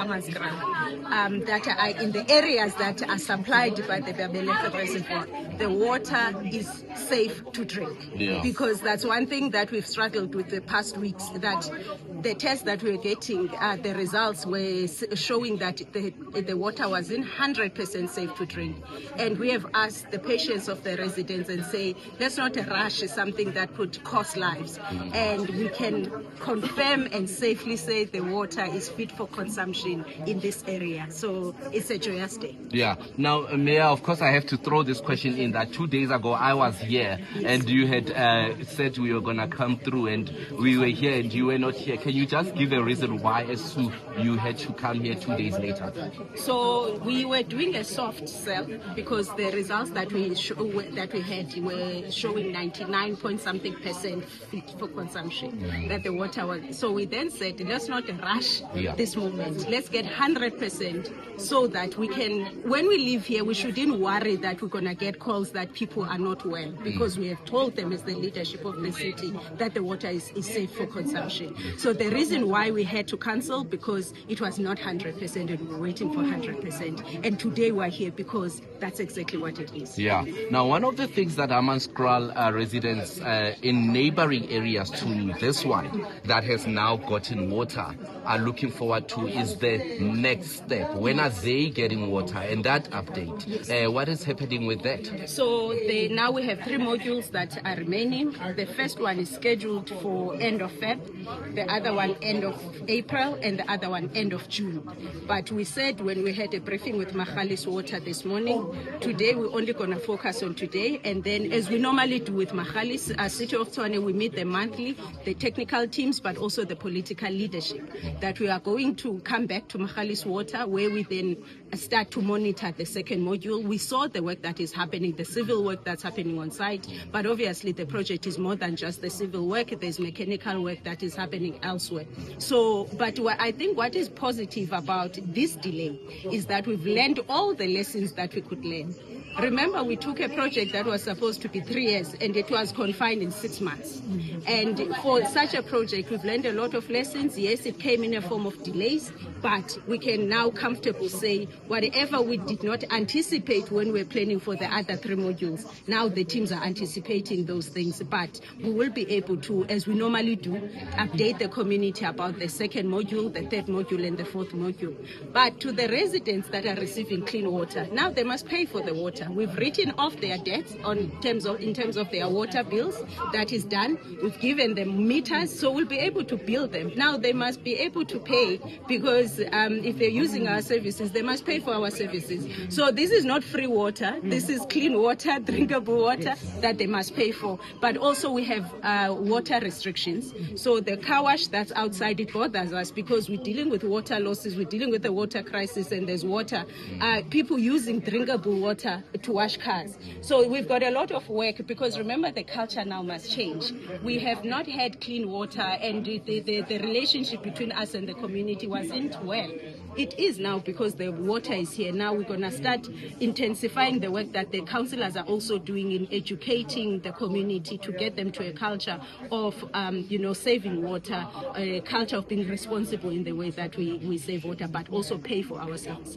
Hammanskraal that are in the areas that are supplied by the Babeleford Reservoir, the water is safe to drink. Yeah. Because that's one thing that we've struggled with the past weeks, that the tests that we're getting, the results were showing that the water wasn't 100% safe to drink. And we have asked the patience of the residents and say, let's not rush something that could cost lives. And we can confirm and safely say the water is fit for consumption in this area. So it's a joyous day. Yeah. Now, Mayor, of course, I have to throw this question in that 2 days ago I was here, yes, and you had said we were going to come through, and we were here and you were not here. Can you just give a reason why as to you had to come here 2 days later? So we were doing a soft sell because the results that we had were showing 99-point-something% fit for consumption, that the water was. So we then said, let's not rush this moment. Let's get 100% so that we can, when we leave here, we shouldn't worry that we're going to get calls that people are not well, because we have told them as the leadership of the city that the water is safe for consumption. So the reason why we had to cancel, because it was not 100% and we were waiting for 100%. And today we're here because that's exactly what it is. Yeah. Now, one of the things that Hammanskraal residents in neighboring areas to this one that has now gotten water are looking forward to is the next step. When are they getting water? And that update, what is happening with that? So now we have 3 modules that are remaining. The first one is scheduled for end of Feb, the other one end of April, and the other one end of June. But we said when we had a briefing with Magalies Water this morning, today we're only going to focus on today, and then as we normally do with Magalies, City of Tshwane, we meet them monthly, the technical teams, but also the political leadership, that we are going to come back to Magalies Water, where we then start to monitor the second module. We saw the work that is happening, the civil work that's happening on site, but obviously the project is more than just the civil work. There's mechanical work that is happening elsewhere. So, but I think what is positive about this delay is that we've learned all the lessons that we could learn. Remember, we took a project that was supposed to be 3 years and it was confined in 6 months. And for such a project, we've learned a lot of lessons. Yes, it came in a form of delays, but we can now comfortably say whatever we did not anticipate when we were planning for the other 3 modules, now the teams are anticipating those things. But we will be able to, as we normally do, update the community about the second module, the third module, and the fourth module. But to the residents that are receiving clean water, now they must pay for the water. We've written off their debts in terms of their water bills. That is done. We've given them meters, so we'll be able to bill them. Now they must be able to pay, because if they're using our services, they must pay for our services. So this is not free water. This is clean water, drinkable water that they must pay for. But also we have water restrictions. So the car wash that's outside, it bothers us because we're dealing with water losses, we're dealing with the water crisis, and there's water. People using drinkable water to wash cars. So we've got a lot of work, because remember, the culture now must change. We have not had clean water, and the relationship between us and the community wasn't well. It is now, because the water is here. Now we're going to start intensifying the work that the councillors are also doing in educating the community to get them to a culture of saving water, a culture of being responsible in the way that we save water, but also pay for ourselves.